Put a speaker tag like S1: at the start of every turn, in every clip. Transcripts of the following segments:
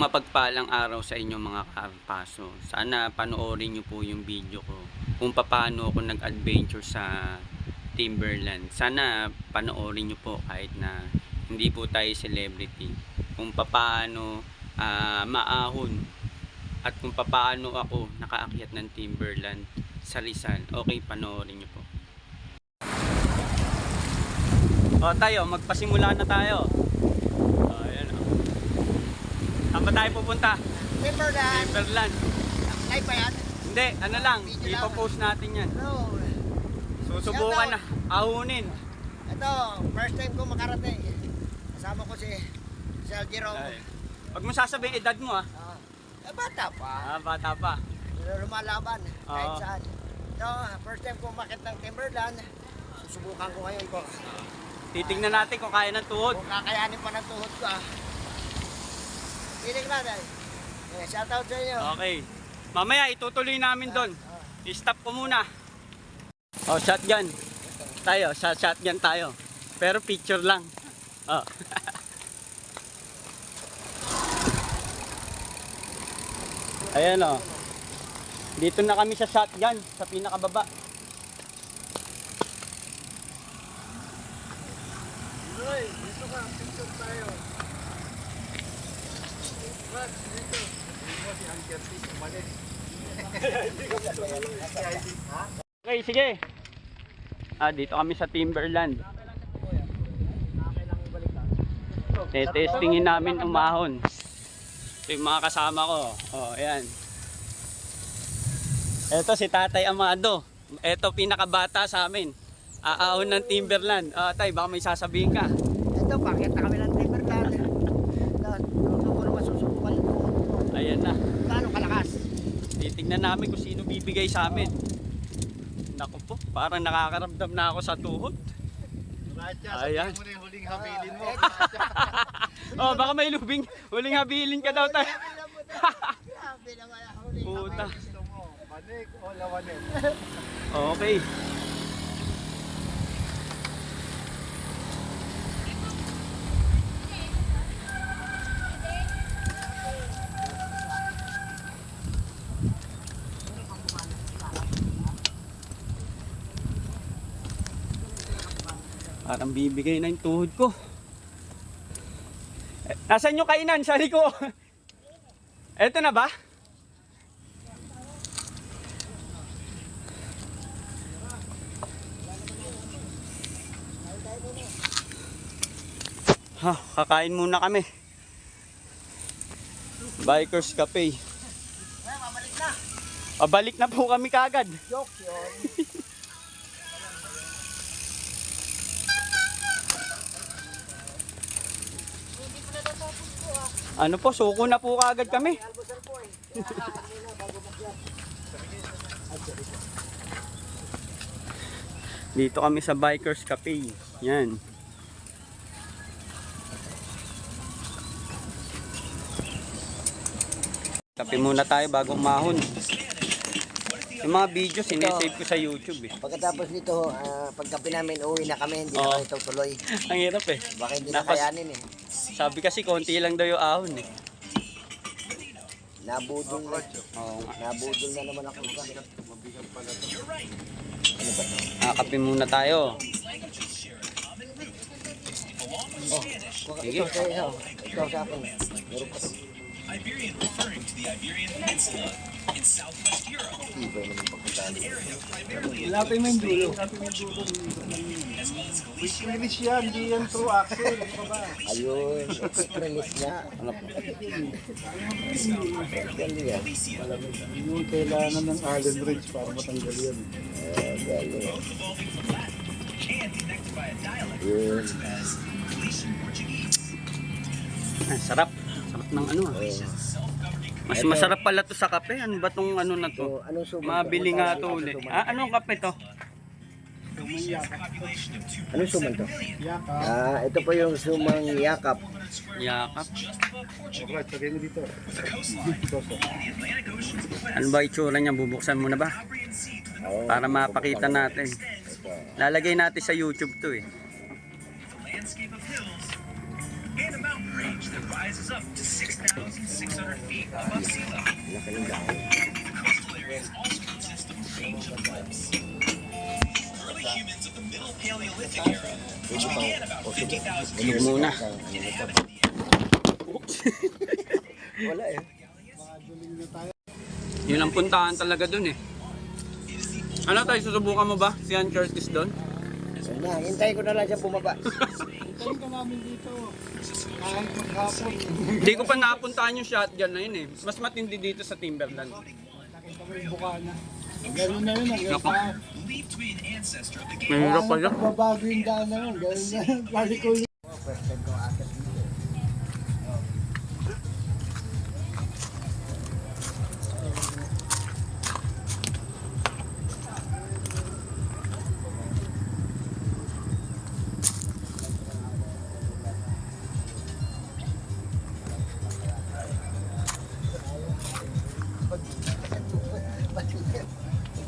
S1: mapagpalang araw sa inyo mga karpaso. Sana panoorin nyo po yung video ko kung paano ako nag-adventure sa Timberland. Sana panoorin nyo po kahit na hindi po tayo celebrity. Kung paano maahon at kung paano ako nakaakyat ng Timberland sa Rizal. Okay, panoorin nyo po. O tayo, magpasimula na tayo. Saan ba tayo pupunta? Timberland.
S2: Live ba yan?
S1: Hindi, ano lang, ipopost natin yan. Susubukan na, ahunin.
S2: Ito, first time ko makarating. Kasama ko si Sir Jerome.
S1: Pag mo sasabihin edad mo
S2: Bata pa.
S1: Bata pa.
S2: Lumalaban kahit saan. Ito, first time ko makit ng Timberland. Susubukan ko ngayon ko.
S1: Titingnan natin kung kaya ng tuhod.
S2: Kung kakayanin pa ng tuhod ko Tinig natin. Shoutout sa inyo.
S1: Okay. Mamaya itutuloy namin doon. I-stop ko muna. Shotgun. Tayo, sa shotgun tayo. Pero picture lang. Ayan Dito na kami sa shotgun, sa pinakababa.
S2: Dito ka, picture tayo. Dito.
S1: Okay, sige. Dito kami sa Timberland. Testingin namin umahon. Ito yung mga kasama ko. Ayan. Ito si Tatay Amado. Ito pinakabata sa amin. Aahon ng Timberland. Tay, baka may sasabihin ka.
S2: Ito, pakit na kami ng Timberland. Ito ko naman susubukan ito.
S1: Ayan na.
S2: Paano kalakas?
S1: Titignan namin kung sino bibigay sa amin. Naku po, parang nakakaramdam na ako sa tuhod. Ayan.
S2: Mo na yung huling habilin mo.
S1: Baka may huling habilin ka daw tayo.
S2: Grabe naman ang huling
S1: Puta.
S2: Banik o lawanin?
S1: Okay. Parang bibigay na yung tuhod ko. Nasaan yung kainan? Sa liko. Eto na ba? Kakain muna kami. Bikers Cafe.
S2: Mabalik na.
S1: Pabalik na po kami kagad.
S2: Joke yun.
S1: Ano po, suko na po kagad kami. Dito kami sa Bikers Cafe. Yan. Kape muna tayo bago umahon. Yung mga video sinesave ko sa YouTube
S2: Pagkatapos nito, pagkape namin, uwi na kami, hindi na kami tutuloy.
S1: Ang hirap
S2: Baka hindi na kayanin
S1: Sabi kasi konti lang daw yung ahon
S2: Nabudol na. Nabudol na naman ako. Ano ba ito?
S1: Kape muna tayo.
S2: Sige. Ito sa akin. Meron pa ito.
S3: Iberian referring to the Iberian Peninsula in southwest Europe. An area primarily
S4: Lapin mo yung dulo. Express yan, hindi yan true axle.
S2: Ayun, extremist niya.
S1: Ano po?
S4: Yung kailangan ng Allen wrench para matanggal yan.
S3: evolving from Latin and connected by a dialect
S2: Yun.
S3: as Galician Portuguese.
S1: Sarap. Sarap ng Mas masarap pala to sa kape. Ano ba tong ano na to?
S2: Anong suman?
S1: Mabili nga to ulit. Anong kape to?
S2: Anong suman to?
S4: Yakap.
S2: Ito po yung sumang yakap.
S1: Yakap.
S4: Alright, lagay mo dito.
S1: Ano ba itsura niya? Bubuksan mo na ba? Para mapakita natin. Lalagay natin sa YouTube to
S3: landscape of hills and a mountain range. range that rises up to 6,600 feet above sea level.
S2: Laki ng dahon.
S3: The coastal areas also consist of a range of cliffs. Early humans of the Middle Paleolithic era, which began about 50,000 years ago,
S1: Muna.
S3: inhabited the
S2: Wala eh.
S4: Makaduling na tayo.
S1: Yun ang puntahan talaga dun eh. Ano tayo, susubukan mo ba si Ann Curtis doon?
S2: So na, hintayin ko na lang siya bumaba.
S4: Hintayin ka namin dito. Kahit maghapon.
S1: Hindi ko pa napuntahan yung shotgun na yun eh. Mas matindi dito sa Timberland.
S4: Nakita mo yung bukana. Ganun na yun. Hanggang
S1: Nako.
S4: sa
S3: believed to be an ancestor of the game.
S1: Mahirap
S4: paano
S1: pala.
S4: pagbabago yung daan na yun. Ganun na. Balik ko yun.
S2: First time ko akit dito.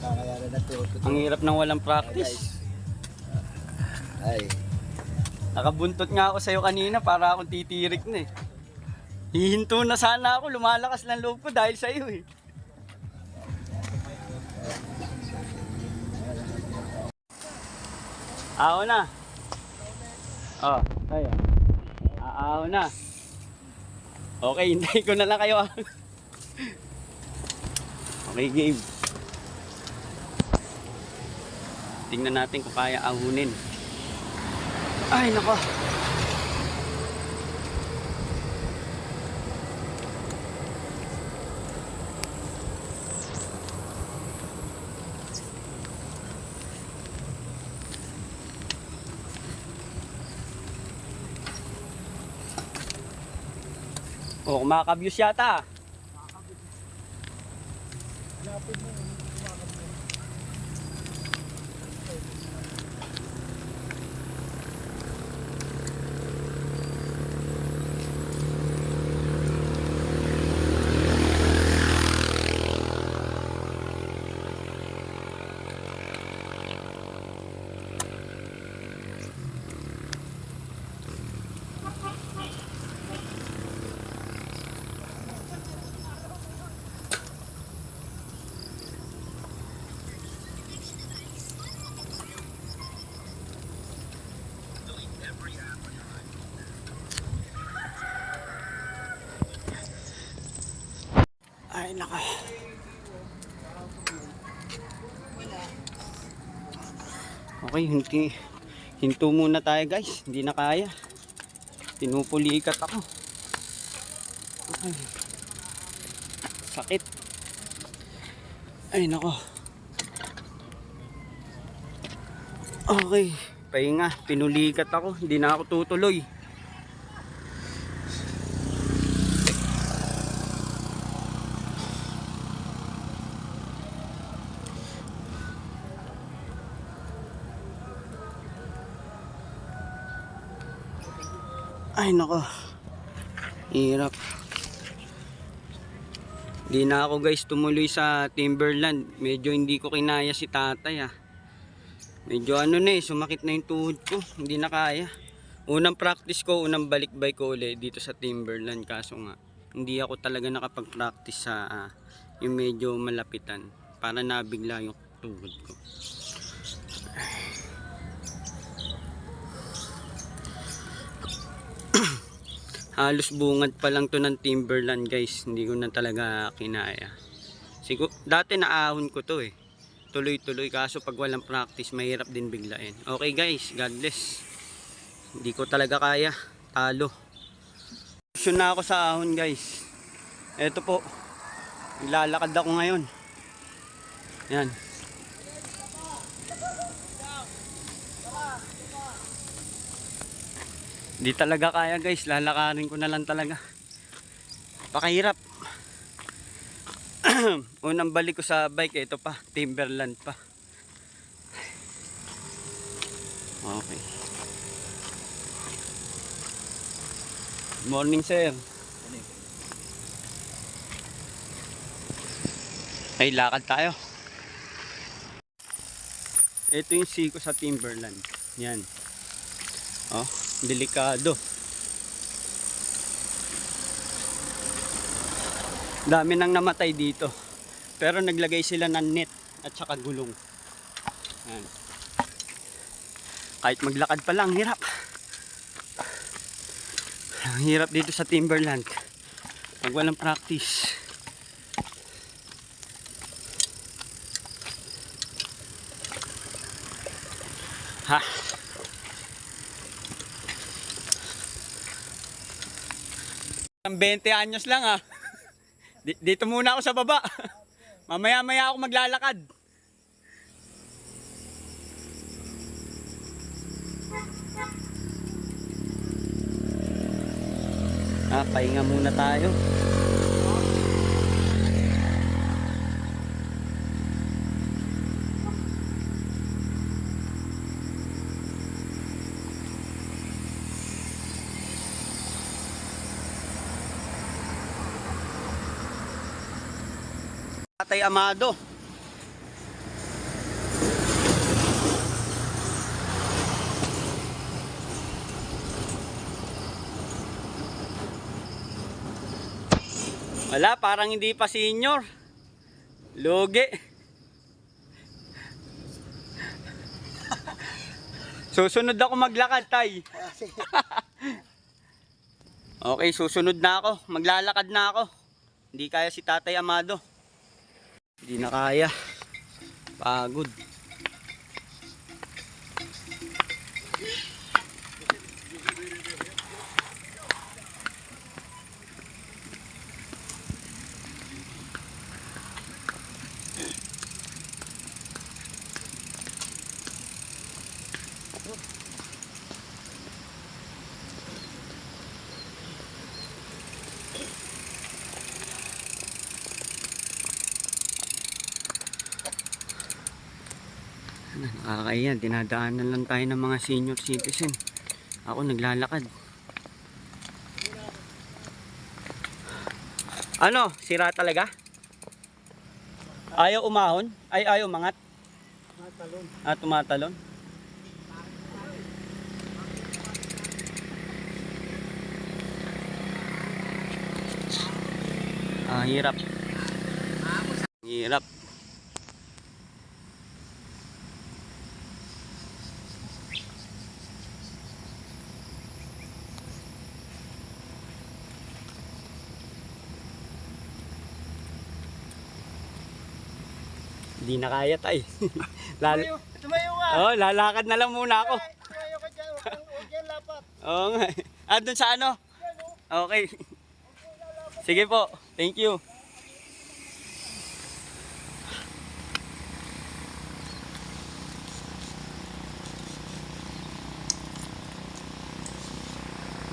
S2: Kakayaran na to.
S1: Ang hirap ng walang practice.
S2: Ay.
S1: Nakabuntot nga ako sa'yo kanina para akong titirik na eh. Hihinto na sana ako, lumalakas ng loob ko dahil sa'yo eh. Ako na. Oh, tayo. Ako na. Okay, hintayin ko na lang kayo. Okay, game. Tingnan natin kung kaya ahunin. Ay, nako. Oh, kumakabyos yata. Ay, naka. Okay, hinto muna tayo guys. Hindi na kaya. Pinupulikat ako. Ay. Sakit. Ay, nako. Okay, pahinga. Pinulikat ako. Hindi na ako tutuloy. Ay nako, hirap. Di na ako guys tumuloy sa Timberland. Medyo hindi ko kinaya si tatay ah. Medyo ano na eh, sumakit na yung tuhod ko. Hindi na kaya. Unang practice ko, unang balik-bike ko ulit dito sa Timberland. Kaso nga, hindi ako talaga nakapag-practice sa yung medyo malapitan. Para nabigla yung tuhod ko. Halos bungad pa lang to ng Timberland guys. Hindi ko na talaga kinaya. Siguro, dati naahon ko to eh. Tuloy-tuloy. Kaso pag walang practice, mahirap din biglain. Okay guys, God bless. Hindi ko talaga kaya. Talo. Sure na ako sa ahon guys. Eto po. Ilalakad ako ngayon. Yan. Di talaga kaya guys, lalakarin ko na lang talaga. Pakahirap. Unang balik ko sa bike, ito pa, Timberland pa. Okay. Good morning sir. Ay, lakad tayo. Ito yung siko sa Timberland. Yan. Oh, delikado. Dami nang namatay dito. Pero naglagay sila ng net at saka gulong. Ayan. Kahit maglakad pa lang, hirap. Ang hirap dito sa timberland. Pag walang practice. Ha? Ang 20 anyos lang ah. Dito muna ako sa baba. Mamaya-maya ako maglalakad. Pahinga muna tayo. Tatay Amado. Wala, parang hindi pa senior. Lugi. Susunod ako maglakad, tay. Okay, susunod na ako. Maglalakad na ako. Hindi kaya si Tatay Amado. Hindi na kaya. Pagod. Nakakaiyan, dinadaanan lang tayo ng mga senior citizen. Ako naglalakad. Ano? Sira talaga? Ayaw umahon? Ay, ayaw umangat?
S4: Matalon.
S1: Tumatalon? Hirap. Hirap. Hindi na kaya tay.
S2: Tumayo ka!
S1: Oh, lalakad na lang muna ako.
S2: Tumayo ka dyan, huwag yan lapat.
S1: Oo nga. Dun sa ano? Okay. Sige po. Thank you.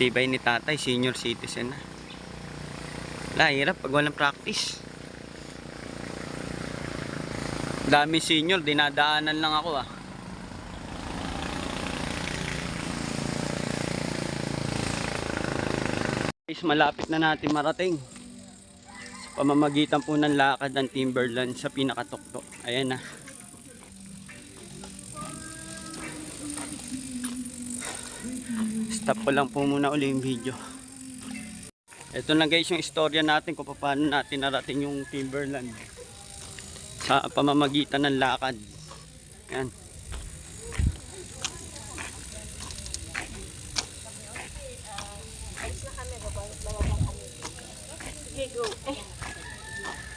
S1: Di ba ni tatay, senior citizen na. Wala, hirap pag walang practice. Dami senior, dinadaanan lang ako ah. Guys, malapit na natin marating. Sa pamamagitan po ng lakad ng timberland sa pinakatuktok. Ayan na. Stop ko lang po muna uli yung video. Ito na guys yung istorya natin kung paano natin narating yung timberland. Sa pamamagitan ng lakad. Yan.
S5: Sige, go.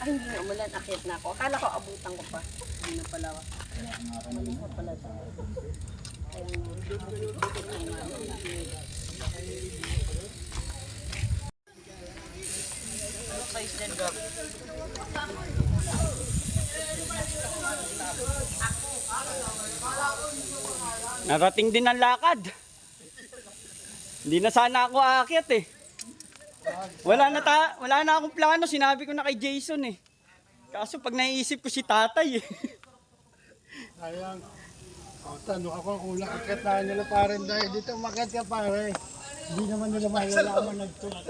S5: Ay, hindi na umulan. Akit na ako. Akala ko abutan ko pa. Hindi na pala. Mali ko pala sa...
S1: Narating din ang lakad. Hindi na sana ako aakyat eh. Wala na akong plano, sinabi ko na kay Jason eh. Kaso pag naiisip ko si tatay eh.
S4: Sayang. Tanong ako kung nakakit na nila paren dahil dito umakit ka pare. Hindi naman nila malalaman nagtulak.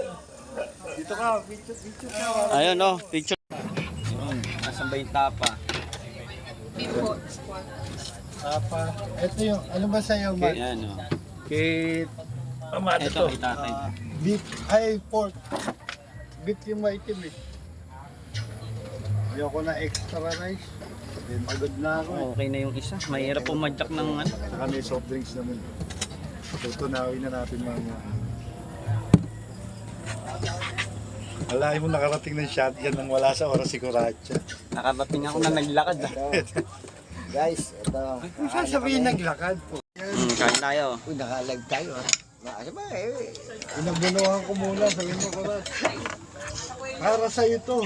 S4: Dito ka, picture ka.
S1: Ayun oh, picture. Nasaan ba yung tapa?
S4: Tapa. Ito yung, ano ba sa'yo, Mark?
S1: Ayan oh.
S4: Kit.
S1: Ito kay tatay.
S4: Beef, ay pork. Beef yung maitim eh. Ayoko na extra rice. Then pagod na ako eh.
S1: Okay na yung isa. Mahirap pumadyak ng ano.
S4: Saka may soft drinks naman. Tutunawin na natin mga. Alahin mo nakarating ng shotgun nang wala sa oras si Kuracha.
S1: Nakarating ako na naglakad ah.
S2: Guys, ito.
S4: Kung sasabihin naglakad po.
S1: Kain tayo.
S2: Uy, nakalag tayo ha. Ano ba eh?
S4: Pinagbunuhan ko muna, sabihin mo Kuracha. Para sa ito.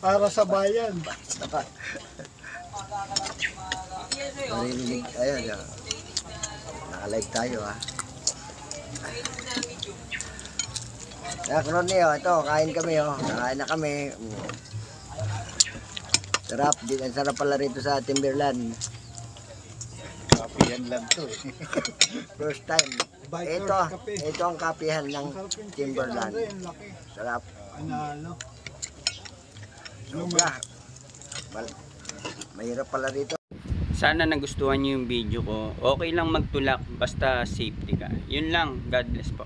S4: Para sa bayan.
S2: Marinig, ayun. Nakalag tayo ha. Kaya Kroni, ito, kain kami Nakain na kami. Sarap, ang sarap pala rito sa Timberland.
S4: Kapihan lang to eh.
S2: First time. Ito ang kapihan ng Timberland. Sarap.
S4: Ano?
S2: Sobra. Mahirap pala rito.
S1: Sana nagustuhan niyo yung video ko. Okay lang magtulak basta safety ka. Yun lang. God bless po.